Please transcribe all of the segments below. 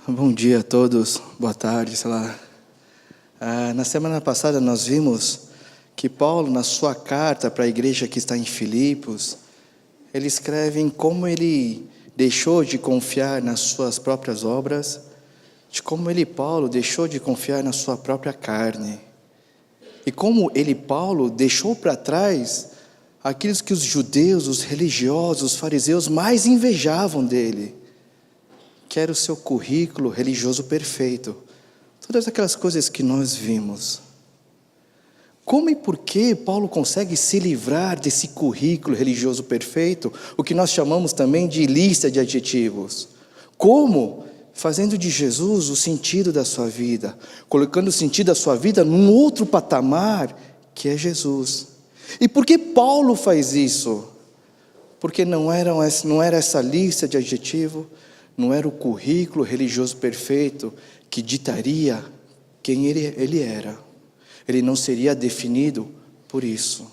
Bom dia a todos, boa tarde, sei lá. Na semana passada nós vimos que Paulo, na sua carta para a igreja que está em Filipos, ele escreve em como ele deixou de confiar nas suas próprias obras, de como ele, Paulo, deixou de confiar na sua própria carne. E como ele, Paulo, deixou para trás aqueles que os judeus, os religiosos, os fariseus mais invejavam dele, que era o seu currículo religioso perfeito. Todas aquelas coisas que nós vimos. Como e por que Paulo consegue se livrar desse currículo religioso perfeito, o que nós chamamos também de lista de adjetivos? Como? Fazendo de Jesus o sentido da sua vida, colocando o sentido da sua vida num outro patamar, que é Jesus. E por que Paulo faz isso? Porque não era essa lista de adjetivos, não era o currículo religioso perfeito que ditaria quem ele era. Ele não seria definido por isso,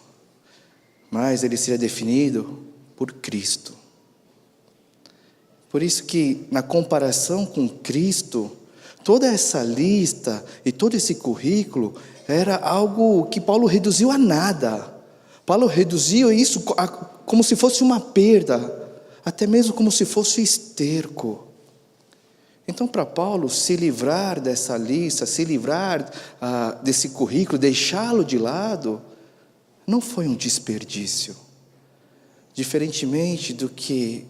mas ele seria definido por Cristo. Por isso que, na comparação com Cristo, toda essa lista e todo esse currículo era algo que Paulo reduziu a nada. Paulo reduziu isso como se fosse uma perda, até mesmo como se fosse esterco. Então, para Paulo, se livrar dessa lista, se livrar desse currículo, deixá-lo de lado, não foi um desperdício. Diferentemente do que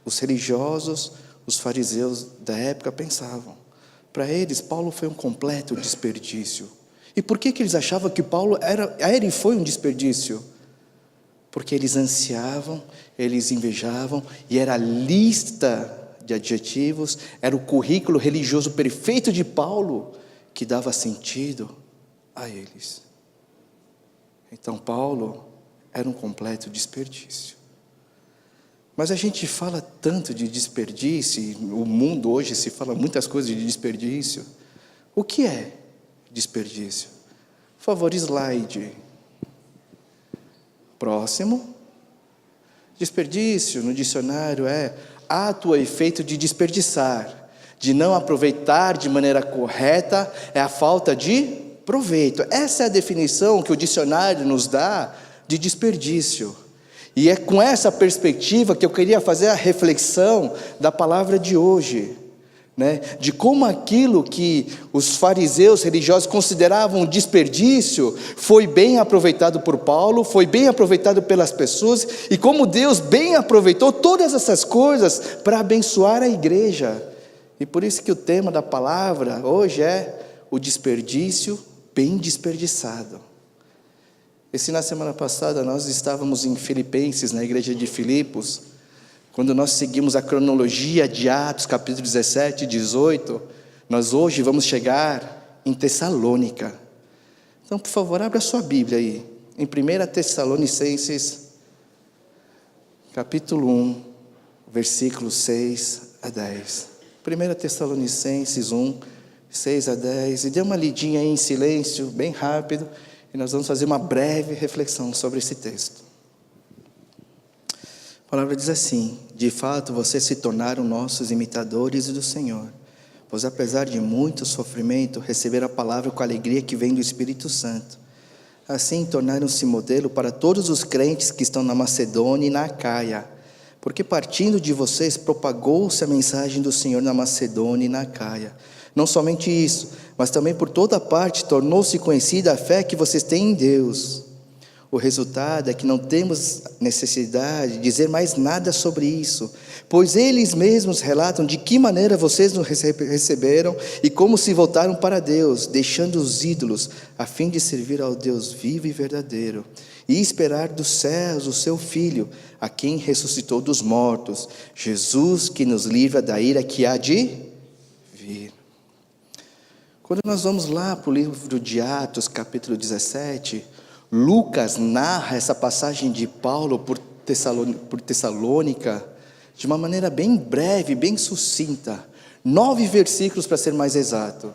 os religiosos, os fariseus da época pensavam. Para eles, Paulo foi um completo desperdício. E por que eles achavam que Paulo era e foi um desperdício? Porque eles ansiavam, eles invejavam, e era a lista de adjetivos, era o currículo religioso perfeito de Paulo que dava sentido a eles. Então Paulo era um completo desperdício. Mas a gente fala tanto de desperdício, o mundo hoje se fala muitas coisas de desperdício. O que é desperdício? Por favor, slide. Próximo. Desperdício no dicionário é ato ou efeito de desperdiçar, de não aproveitar de maneira correta, é a falta de proveito. Essa é a definição que o dicionário nos dá de desperdício. E é com essa perspectiva que eu queria fazer a reflexão da palavra de hoje, né? De como aquilo que os fariseus religiosos consideravam desperdício foi bem aproveitado por Paulo, foi bem aproveitado pelas pessoas, e como Deus bem aproveitou todas essas coisas para abençoar a igreja. E por isso que o tema da palavra hoje é o desperdício bem desperdiçado. Na semana passada nós estávamos em Filipenses, na igreja de Filipos, quando nós seguimos a cronologia de Atos, capítulo 17 e 18, nós hoje vamos chegar em Tessalônica. Então, por favor, abra a sua Bíblia aí, em 1 Tessalonicenses, capítulo 1, versículos 6 a 10. 1 Tessalonicenses 1, 6 a 10, e dê uma lidinha aí em silêncio, bem rápido, e nós vamos fazer uma breve reflexão sobre esse texto. A palavra diz assim: de fato vocês se tornaram nossos imitadores do Senhor, pois apesar de muito sofrimento, receberam a palavra com a alegria que vem do Espírito Santo. Assim tornaram-se modelo para todos os crentes que estão na Macedônia e na Acaia, porque partindo de vocês propagou-se a mensagem do Senhor na Macedônia e na Acaia. Não somente isso, mas também por toda parte tornou-se conhecida a fé que vocês têm em Deus. O resultado é que não temos necessidade de dizer mais nada sobre isso, pois eles mesmos relatam de que maneira vocês nos receberam e como se voltaram para Deus, deixando os ídolos, a fim de servir ao Deus vivo e verdadeiro, e esperar dos céus o seu Filho, a quem ressuscitou dos mortos, Jesus, que nos livra da ira que há de vir. Quando nós vamos lá para o livro de Atos, capítulo 17, Lucas narra essa passagem de Paulo por Tessalônica de uma maneira bem breve, bem sucinta. 9 versículos para ser mais exato.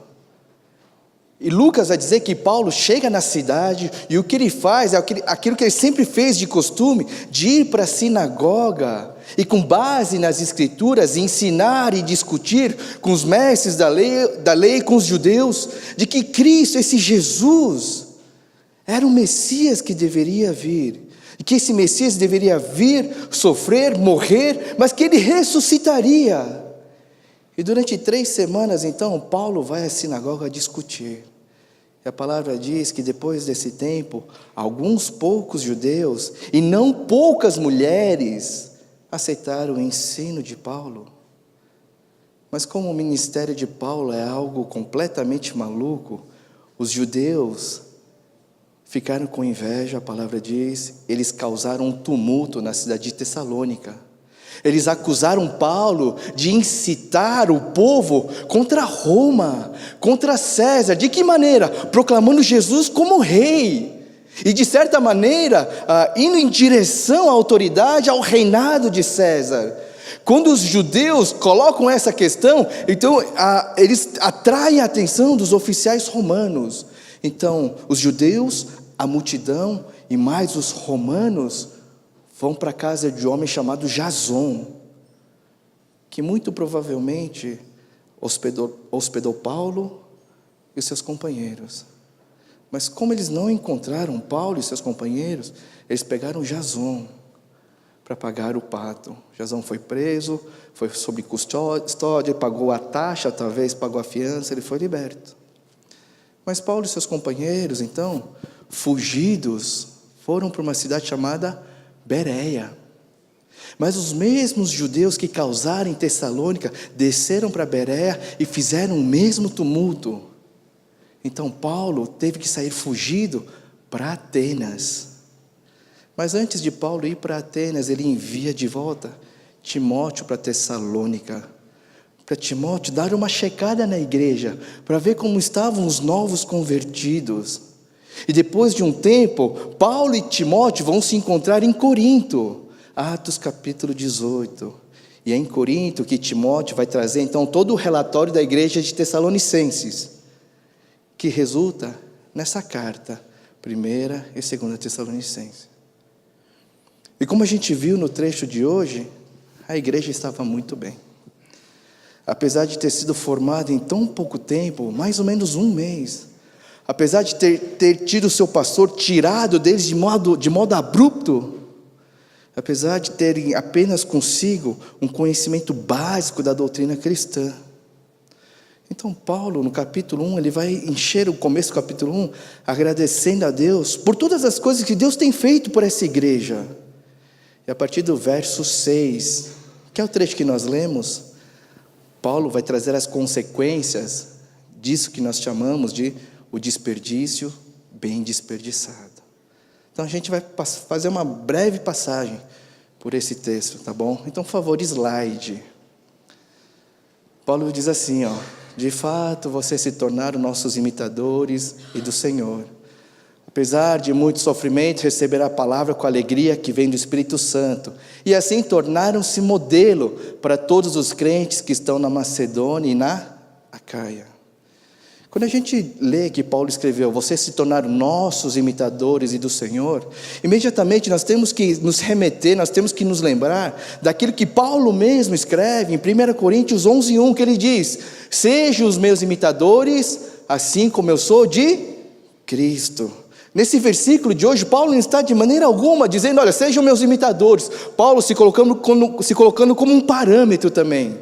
E Lucas vai dizer que Paulo chega na cidade e o que ele faz é aquilo que ele sempre fez de costume, de ir para a sinagoga e com base nas Escrituras, ensinar e discutir com os mestres da lei, com os judeus, de que Cristo, esse Jesus, era o Messias que deveria vir, e que esse Messias deveria vir, sofrer, morrer, mas que ele ressuscitaria. E durante 3 semanas, então, Paulo vai à sinagoga discutir. E a palavra diz que depois desse tempo, alguns poucos judeus, e não poucas mulheres, aceitaram o ensino de Paulo. Mas como o ministério de Paulo é algo completamente maluco, os judeus ficaram com inveja, a palavra diz, eles causaram um tumulto na cidade de Tessalônica. Eles acusaram Paulo de incitar o povo contra Roma, contra César. De que maneira? Proclamando Jesus como rei. E de certa maneira, indo em direção à autoridade, ao reinado de César. Quando os judeus colocam essa questão, então eles atraem a atenção dos oficiais romanos. Então, os judeus, a multidão e mais os romanos vão para a casa de um homem chamado Jason, que muito provavelmente hospedou Paulo e os seus companheiros. Mas como eles não encontraram Paulo e seus companheiros, eles pegaram Jason para pagar o pato. Jason foi preso, foi sob custódia, pagou a taxa, talvez pagou a fiança, ele foi liberto. Mas Paulo e seus companheiros, então, fugidos, foram para uma cidade chamada Bereia. Mas os mesmos judeus que causaram em Tessalônica desceram para Bereia e fizeram o mesmo tumulto. Então Paulo teve que sair fugido para Atenas. Mas antes de Paulo ir para Atenas, ele envia de volta Timóteo para Tessalônica, para Timóteo dar uma checada na igreja, para ver como estavam os novos convertidos. E depois de um tempo, Paulo e Timóteo vão se encontrar em Corinto, Atos capítulo 18. E é em Corinto que Timóteo vai trazer então todo o relatório da igreja de Tessalonicenses, que resulta nessa carta, 1ª e 2ª Tessalonicenses. E como a gente viu no trecho de hoje, a igreja estava muito bem. Apesar de ter sido formada em tão pouco tempo, mais ou menos 1 mês, apesar de ter tido seu pastor tirado deles de modo abrupto, apesar de terem apenas consigo um conhecimento básico da doutrina cristã. Então Paulo, no capítulo 1, ele vai encher o começo do capítulo 1, agradecendo a Deus por todas as coisas que Deus tem feito por essa igreja. E a partir do verso 6, que é o trecho que nós lemos, Paulo vai trazer as consequências disso que nós chamamos de o desperdício bem desperdiçado. Então a gente vai fazer uma breve passagem por esse texto, tá bom? Então, por favor, slide. Paulo diz assim, de fato, vocês se tornaram nossos imitadores e do Senhor. Apesar de muito sofrimento, receberá a palavra com alegria que vem do Espírito Santo. E assim tornaram-se modelo para todos os crentes que estão na Macedônia e na Acaia. Quando a gente lê que Paulo escreveu, vocês se tornaram nossos imitadores e do Senhor, imediatamente nós temos que nos remeter, nós temos que nos lembrar daquilo que Paulo mesmo escreve em 1 Coríntios 11:1, que ele diz, sejam os meus imitadores, assim como eu sou de Cristo. Nesse versículo de hoje, Paulo não está de maneira alguma dizendo, olha, sejam meus imitadores. Paulo se colocando como um parâmetro também.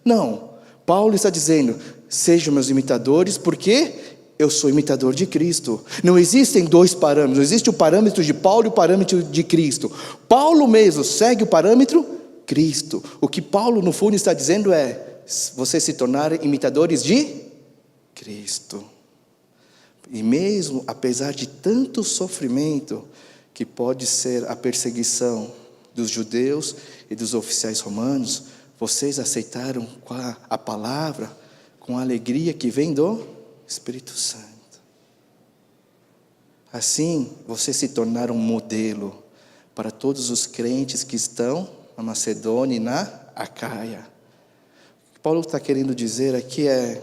Não, Paulo está dizendo, sejam meus imitadores, porque eu sou imitador de Cristo. Não existem 2 parâmetros, não existe o parâmetro de Paulo e o parâmetro de Cristo. Paulo mesmo segue o parâmetro Cristo. O que Paulo no fundo está dizendo é, vocês se tornaram imitadores de Cristo. E mesmo apesar de tanto sofrimento que pode ser a perseguição dos judeus e dos oficiais romanos, vocês aceitaram a palavra com a alegria que vem do Espírito Santo. Assim, vocês se tornaram um modelo para todos os crentes que estão na Macedônia e na Acaia. O que Paulo está querendo dizer aqui é,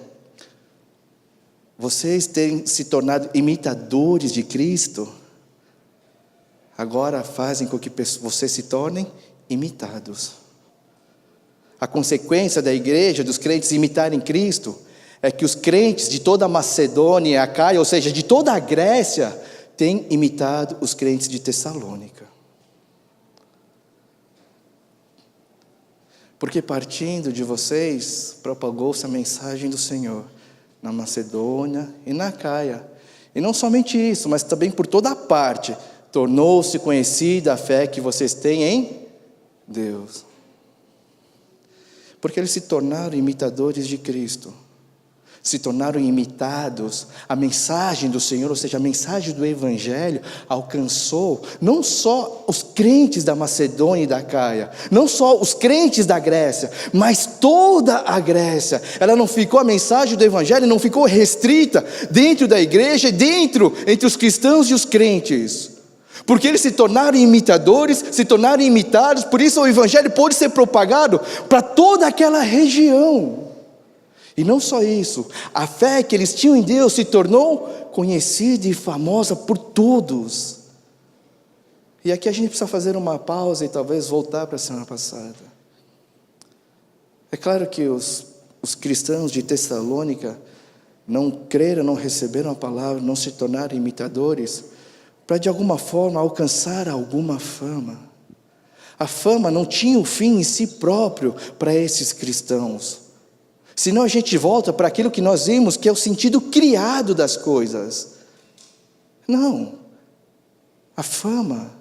vocês terem se tornado imitadores de Cristo, agora fazem com que vocês se tornem imitados. A consequência da igreja, dos crentes imitarem Cristo, é que os crentes de toda a Macedônia e Acaia, ou seja, de toda a Grécia, têm imitado os crentes de Tessalônica. Porque partindo de vocês, propagou-se a mensagem do Senhor na Macedônia e na Acaia. E não somente isso, mas também por toda a parte, tornou-se conhecida a fé que vocês têm em Deus. Porque eles se tornaram imitadores de Cristo. Se tornaram imitados, a mensagem do Senhor, ou seja, a mensagem do Evangelho, alcançou não só os crentes da Macedônia e da Acaia, não só os crentes da Grécia, mas toda a Grécia. Ela não ficou, a mensagem do Evangelho não ficou restrita dentro da igreja, entre os cristãos e os crentes, porque eles se tornaram imitadores, se tornaram imitados, por isso o Evangelho pôde ser propagado para toda aquela região. E não só isso, a fé que eles tinham em Deus se tornou conhecida e famosa por todos. E aqui a gente precisa fazer uma pausa e talvez voltar para a semana passada. É claro que os cristãos de Tessalônica não creram, não receberam a palavra, não se tornaram imitadores, para de alguma forma alcançar alguma fama. A fama não tinha o fim em si próprio para esses cristãos. Senão a gente volta para aquilo que nós vimos, que é o sentido criado das coisas. Não. A fama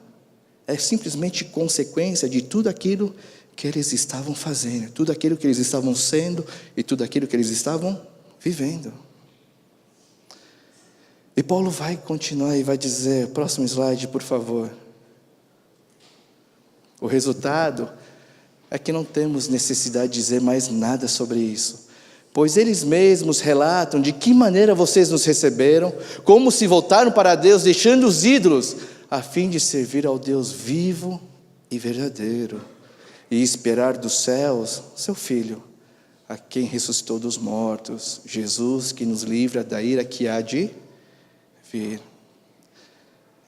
é simplesmente consequência de tudo aquilo que eles estavam fazendo, tudo aquilo que eles estavam sendo e tudo aquilo que eles estavam vivendo. E Paulo vai continuar e vai dizer, próximo slide, por favor. O resultado é que não temos necessidade de dizer mais nada sobre isso, pois eles mesmos relatam de que maneira vocês nos receberam, como se voltaram para Deus, deixando os ídolos, a fim de servir ao Deus vivo e verdadeiro, e esperar dos céus seu Filho, a quem ressuscitou dos mortos, Jesus, que nos livra da ira que há de vir.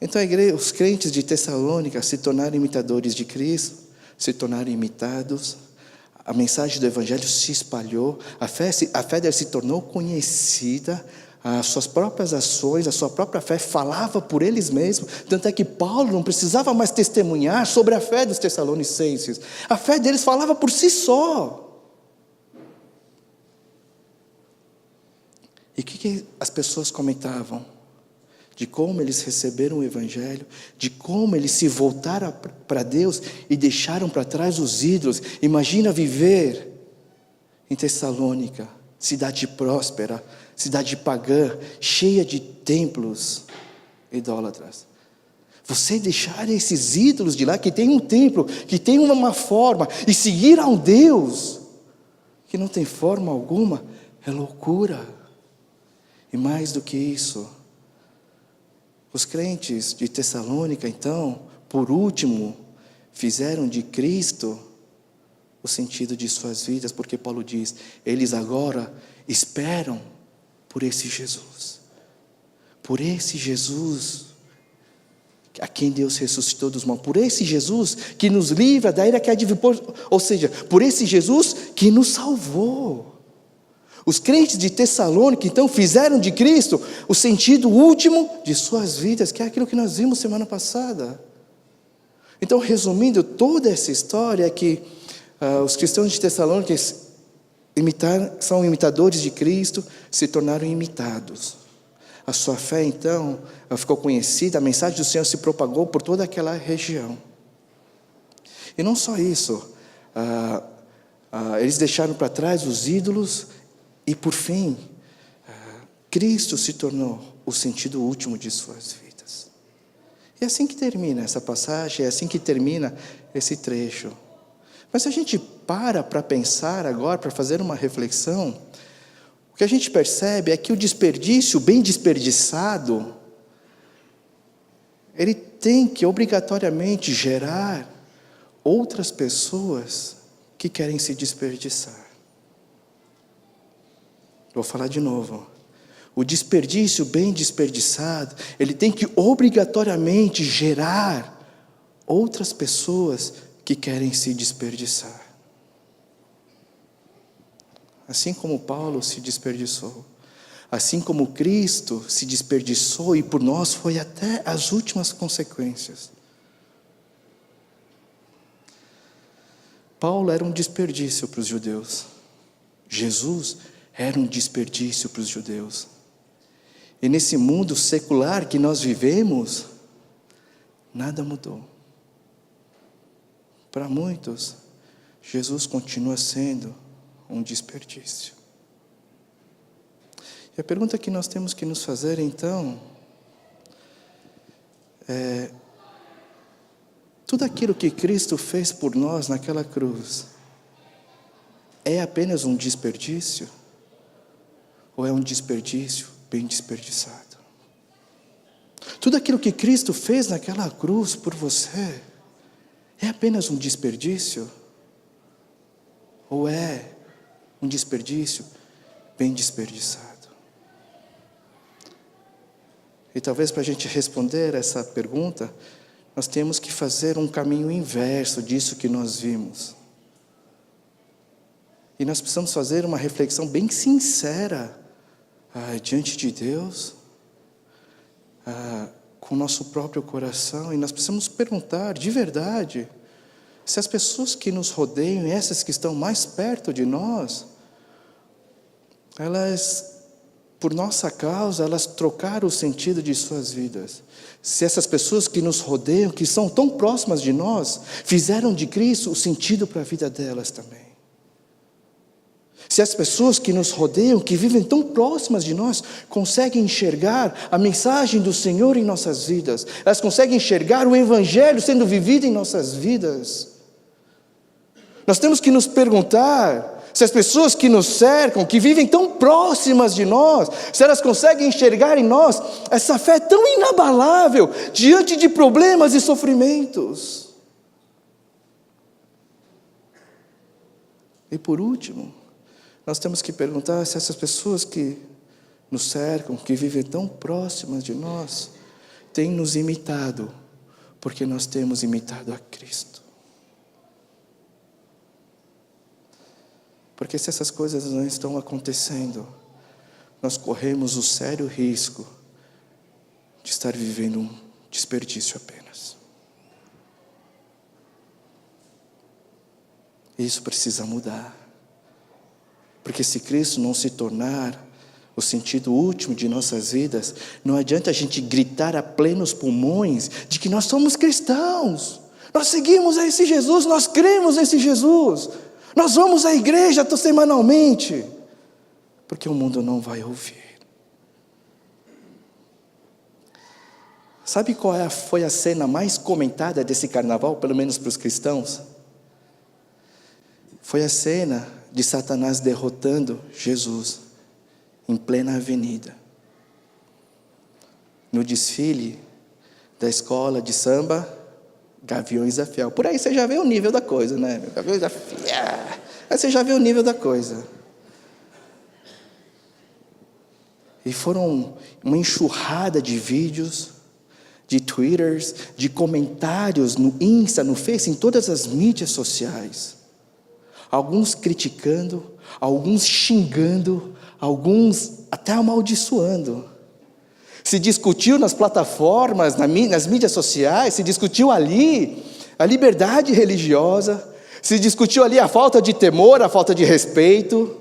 Então a igreja, os crentes de Tessalônica se tornaram imitadores de Cristo, se tornaram imitados, a mensagem do Evangelho se espalhou, a fé deles se tornou conhecida, as suas próprias ações, a sua própria fé falava por eles mesmos, tanto é que Paulo não precisava mais testemunhar sobre a fé dos tessalonicenses, a fé deles falava por si só. E o que as pessoas comentavam? De como eles receberam o Evangelho, de como eles se voltaram para Deus e deixaram para trás os ídolos. Imagina viver em Tessalônica, cidade próspera, cidade pagã, cheia de templos idólatras. Você deixar esses ídolos de lá, que tem um templo, que tem uma forma, e seguir a um Deus que não tem forma alguma, é loucura. E mais do que isso, os crentes de Tessalônica, então, por último, fizeram de Cristo o sentido de suas vidas, porque Paulo diz, eles agora esperam por esse Jesus, a quem Deus ressuscitou dos mortos, por esse Jesus que nos livra da ira que há de vir, ou seja, por esse Jesus que nos salvou. Os crentes de Tessalônica, então, fizeram de Cristo o sentido último de suas vidas, que é aquilo que nós vimos semana passada. Então, resumindo toda essa história, é que os cristãos de Tessalônica são imitadores de Cristo, se tornaram imitados. A sua fé, então, ficou conhecida, a mensagem do Senhor se propagou por toda aquela região. E não só isso, eles deixaram para trás os ídolos, e por fim, Cristo se tornou o sentido último de suas vidas. E é assim que termina essa passagem, é assim que termina esse trecho. Mas se a gente para pensar agora, para fazer uma reflexão, o que a gente percebe é que o desperdício bem desperdiçado, ele tem que obrigatoriamente gerar outras pessoas que querem se desperdiçar. Vou falar de novo. O desperdício bem desperdiçado, ele tem que obrigatoriamente gerar outras pessoas que querem se desperdiçar. assim como Paulo se desperdiçou, assim como Cristo se desperdiçou e por nós foi até as últimas consequências. Paulo era um desperdício para os judeus. Jesus era um desperdício para os judeus. E nesse mundo secular que nós vivemos, nada mudou. Para muitos, Jesus continua sendo um desperdício. E a pergunta que nós temos que nos fazer então é: tudo aquilo que Cristo fez por nós naquela cruz é apenas um desperdício? Ou é um desperdício bem desperdiçado? Tudo aquilo que Cristo fez naquela cruz por você é apenas um desperdício? Ou é um desperdício bem desperdiçado? E talvez para a gente responder essa pergunta, nós temos que fazer um caminho inverso disso que nós vimos. E nós precisamos fazer uma reflexão bem sincera diante de Deus, com o nosso próprio coração. E nós precisamos perguntar de verdade se as pessoas que nos rodeiam, essas que estão mais perto de nós, elas, por nossa causa, elas trocaram o sentido de suas vidas. Se essas pessoas que nos rodeiam, que são tão próximas de nós, fizeram de Cristo o sentido para a vida delas também. Se as pessoas que nos rodeiam, que vivem tão próximas de nós, conseguem enxergar a mensagem do Senhor em nossas vidas, elas conseguem enxergar o Evangelho sendo vivido em nossas vidas. Nós temos que nos perguntar se as pessoas que nos cercam, que vivem tão próximas de nós, se elas conseguem enxergar em nós essa fé tão inabalável diante de problemas e sofrimentos. E por último, nós temos que perguntar se essas pessoas que nos cercam, que vivem tão próximas de nós, têm nos imitado, porque nós temos imitado a Cristo. Porque se essas coisas não estão acontecendo, nós corremos o sério risco de estar vivendo um desperdício apenas. Isso precisa mudar. Porque se Cristo não se tornar o sentido último de nossas vidas, não adianta a gente gritar a plenos pulmões de que nós somos cristãos, nós seguimos a esse Jesus, nós cremos nesse Jesus, nós vamos à igreja semanalmente, porque o mundo não vai ouvir. Sabe qual foi a cena mais comentada desse carnaval, pelo menos para os cristãos? Foi a cena de Satanás derrotando Jesus em plena avenida, no desfile da escola de samba Gaviões da Fiel. Por aí você já vê o nível da coisa, né? Gaviões da Fiel. Aí você já vê o nível da coisa. E foram uma enxurrada de vídeos, de twitters, de comentários no Insta, no Face, em todas as mídias sociais. Alguns criticando, alguns xingando, alguns até amaldiçoando. Se discutiu nas plataformas, nas mídias sociais, se discutiu ali a liberdade religiosa, se discutiu ali a falta de temor, a falta de respeito,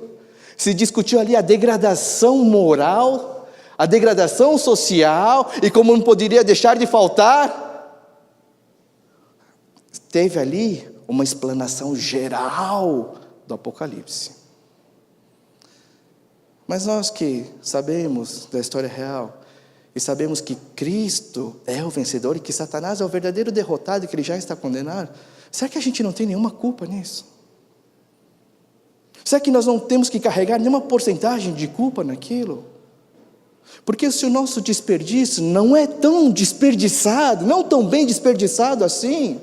se discutiu ali a degradação moral, a degradação social, e como não poderia deixar de faltar, teve ali uma explanação geral do Apocalipse. Mas nós que sabemos da história real, e sabemos que Cristo é o vencedor, e que Satanás é o verdadeiro derrotado, e que ele já está condenado, será que a gente não tem nenhuma culpa nisso? Será que nós não temos que carregar nenhuma porcentagem de culpa naquilo? Porque se o nosso desperdício não é tão desperdiçado, não tão bem desperdiçado assim,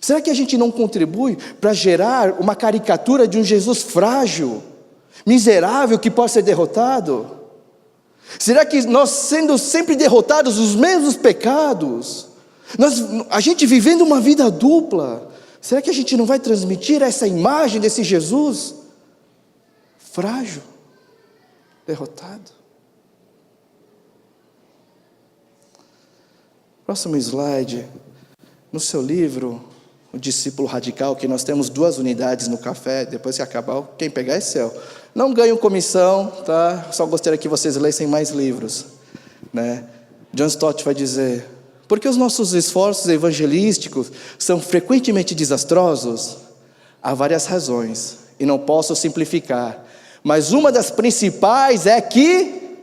será que a gente não contribui para gerar uma caricatura de um Jesus frágil, miserável, que pode ser derrotado? Será que nós, sendo sempre derrotados dos mesmos pecados, a gente vivendo uma vida dupla, será que a gente não vai transmitir essa imagem desse Jesus frágil, derrotado. Próximo slide. No seu livro, O Discípulo Radical, que nós temos 2 unidades no café, depois que acabar, quem pegar é seu. Não ganham comissão, tá? Só gostaria que vocês lessem mais livros, né? John Stott vai dizer: porque os nossos esforços evangelísticos são frequentemente desastrosos? Há várias razões, e não posso simplificar, mas uma das principais é que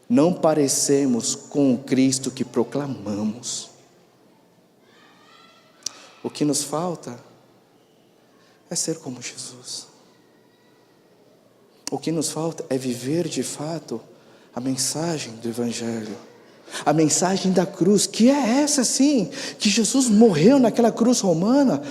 não parecemos com o Cristo que proclamamos. O que nos falta é ser como Jesus. O que nos falta é viver de fato a mensagem do Evangelho, a mensagem da cruz, que é essa sim, que Jesus morreu naquela cruz romana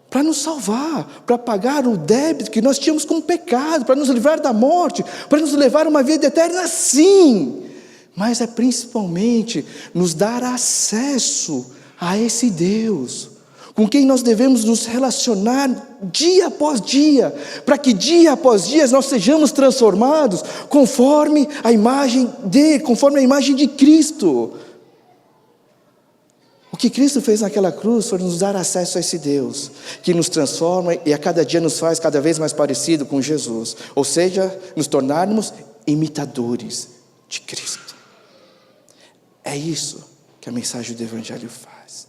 para nos salvar, para pagar o débito que nós tínhamos com o pecado, para nos livrar da morte, para nos levar a uma vida eterna, sim, mas é principalmente nos dar acesso a esse Deus, com quem nós devemos nos relacionar dia após dia, para que dia após dia nós sejamos transformados conforme a imagem de Cristo. O que Cristo fez naquela cruz foi nos dar acesso a esse Deus, que nos transforma e a cada dia nos faz cada vez mais parecido com Jesus, ou seja, nos tornarmos imitadores de Cristo. É isso que a mensagem do Evangelho faz.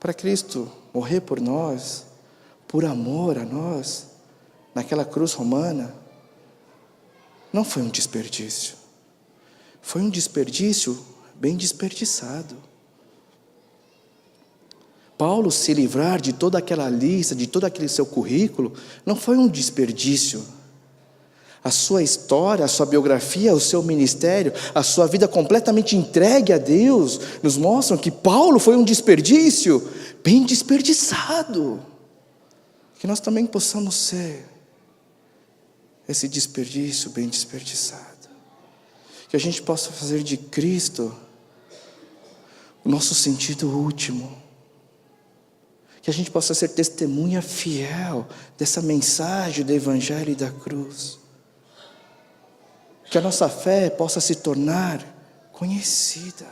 Para Cristo morrer por nós, por amor a nós, naquela cruz romana, não foi um desperdício. Foi um desperdício bem desperdiçado. Paulo se livrar de toda aquela lista, de todo aquele seu currículo, não foi um desperdício. A sua história, a sua biografia, o seu ministério, a sua vida completamente entregue a Deus, nos mostram que Paulo foi um desperdício bem desperdiçado. Que nós também possamos ser esse desperdício bem desperdiçado. Que a gente possa fazer de Cristo o nosso sentido último. Que a gente possa ser testemunha fiel dessa mensagem do Evangelho e da cruz. Que a nossa fé possa se tornar conhecida.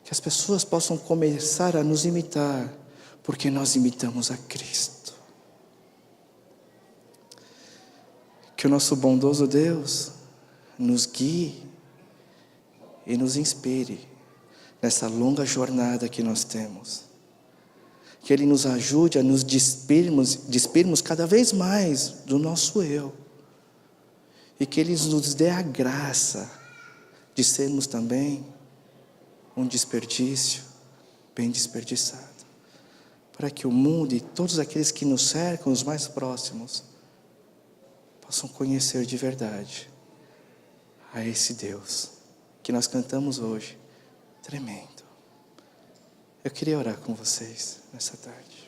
Que as pessoas possam começar a nos imitar, porque nós imitamos a Cristo. Que o nosso bondoso Deus nos guie e nos inspire nessa longa jornada que nós temos. Que Ele nos ajude a nos despirmos cada vez mais do nosso eu. E que Ele nos dê a graça de sermos também um desperdício bem desperdiçado. Para que o mundo e todos aqueles que nos cercam, os mais próximos, possam conhecer de verdade a esse Deus que nós cantamos hoje, tremendo. Eu queria orar com vocês nessa tarde.